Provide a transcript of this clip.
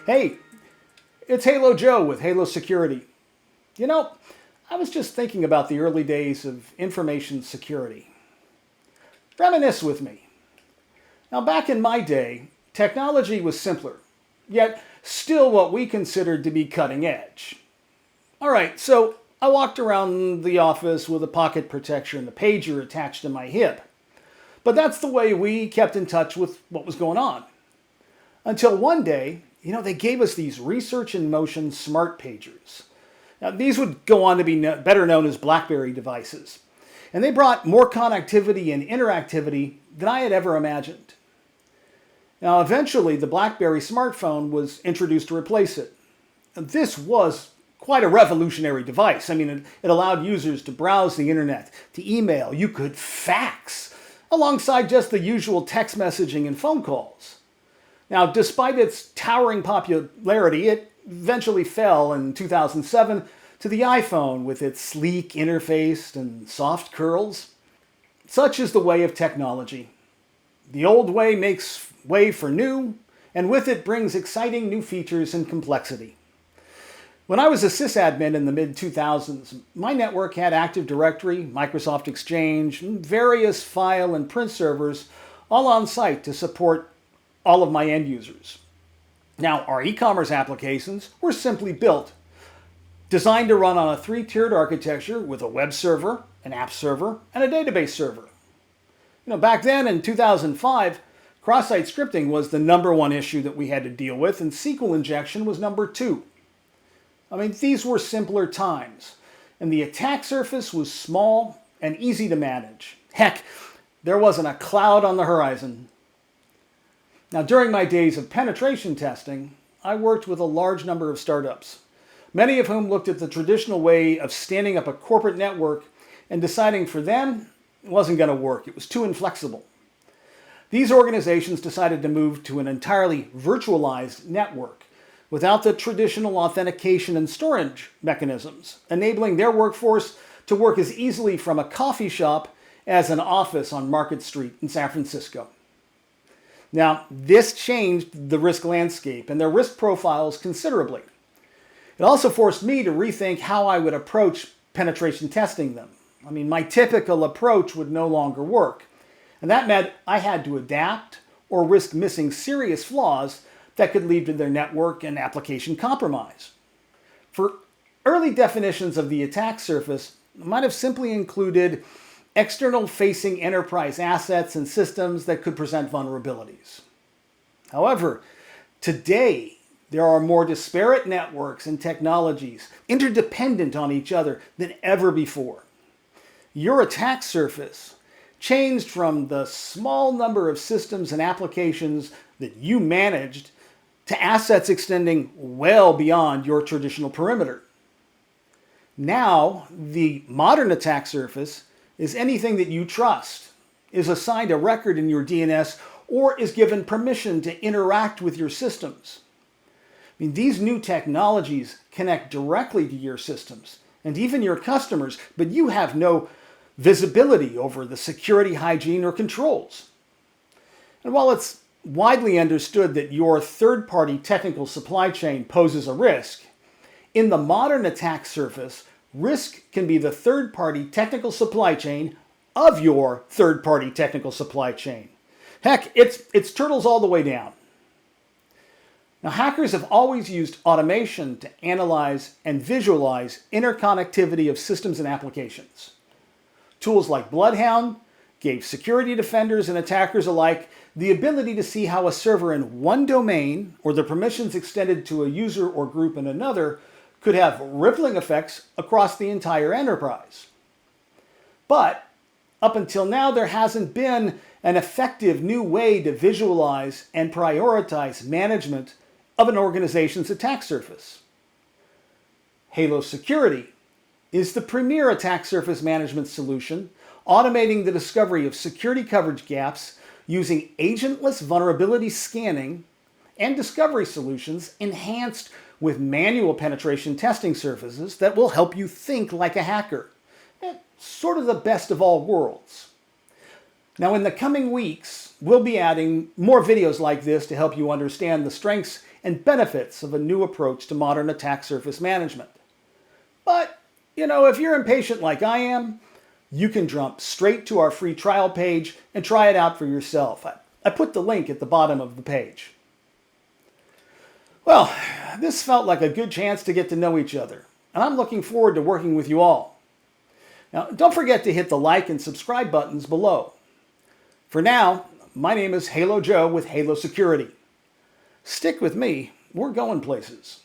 Hey, it's Halo Joe with Halo Security. You know, I was just thinking about the early days of information security. Reminisce with me. Now, back in my day, technology was simpler, yet still what we considered to be cutting edge. All right, so I walked around the office with a pocket protector and a pager attached to my hip. But that's the way we kept in touch with what was going on. Until one day, they gave us these research in motion smart pagers. Now, these would go on to be better known as BlackBerry devices. And they brought more connectivity and interactivity than I had ever imagined. Now, eventually, the BlackBerry smartphone was introduced to replace it. This was quite a revolutionary device. It allowed users to browse the internet, to email, you could fax, alongside just the usual text messaging and phone calls. Now, despite its towering popularity, it eventually fell in 2007 to the iPhone with its sleek interface and soft curls. Such is the way of technology. The old way makes way for new, and with it brings exciting new features and complexity. When I was a sysadmin in the mid-2000s, my network had Active Directory, Microsoft Exchange, and various file and print servers all on site to support all of my end users. Now, our e-commerce applications were simply built, designed to run on a 3-tiered architecture with a web server, an app server, and a database server. Back then in 2005, cross-site scripting was the #1 issue that we had to deal with, and SQL injection was #2. These were simpler times, and the attack surface was small and easy to manage. Heck, there wasn't a cloud on the horizon. Now, during my days of penetration testing, I worked with a large number of startups, many of whom looked at the traditional way of standing up a corporate network and deciding for them it wasn't going to work. It was too inflexible. These organizations decided to move to an entirely virtualized network without the traditional authentication and storage mechanisms, enabling their workforce to work as easily from a coffee shop as an office on Market Street in San Francisco. Now, this changed the risk landscape and their risk profiles considerably. It also forced me to rethink how I would approach penetration testing them. My typical approach would no longer work. And that meant I had to adapt or risk missing serious flaws that could lead to their network and application compromise. For early definitions of the attack surface might have simply included external-facing enterprise assets and systems that could present vulnerabilities. However, today, there are more disparate networks and technologies interdependent on each other than ever before. Your attack surface changed from the small number of systems and applications that you managed to assets extending well beyond your traditional perimeter. Now, the modern attack surface is anything that you trust, is assigned a record in your DNS, or is given permission to interact with your systems. These new technologies connect directly to your systems and even your customers, but you have no visibility over the security, hygiene, or controls. And while it's widely understood that your third-party technical supply chain poses a risk, in the modern attack surface, risk can be the third-party technical supply chain of your third-party technical supply chain. Heck, it's turtles all the way down. Now, hackers have always used automation to analyze and visualize interconnectivity of systems and applications. Tools like Bloodhound gave security defenders and attackers alike the ability to see how a server in one domain, or the permissions extended to a user or group in another, could have rippling effects across the entire enterprise. But up until now, there hasn't been an effective new way to visualize and prioritize management of an organization's attack surface. Halo Security is the premier attack surface management solution, automating the discovery of security coverage gaps using agentless vulnerability scanning and discovery solutions enhanced with manual penetration testing surfaces that will help you think like a hacker. Sort of the best of all worlds. Now, in the coming weeks, we'll be adding more videos like this to help you understand the strengths and benefits of a new approach to modern attack surface management. But, if you're impatient like I am, you can jump straight to our free trial page and try it out for yourself. I put the link at the bottom of the page. Well, this felt like a good chance to get to know each other, and I'm looking forward to working with you all. Now, don't forget to hit the like and subscribe buttons below. For now, my name is Halo Joe with Halo Security. Stick with me, we're going places.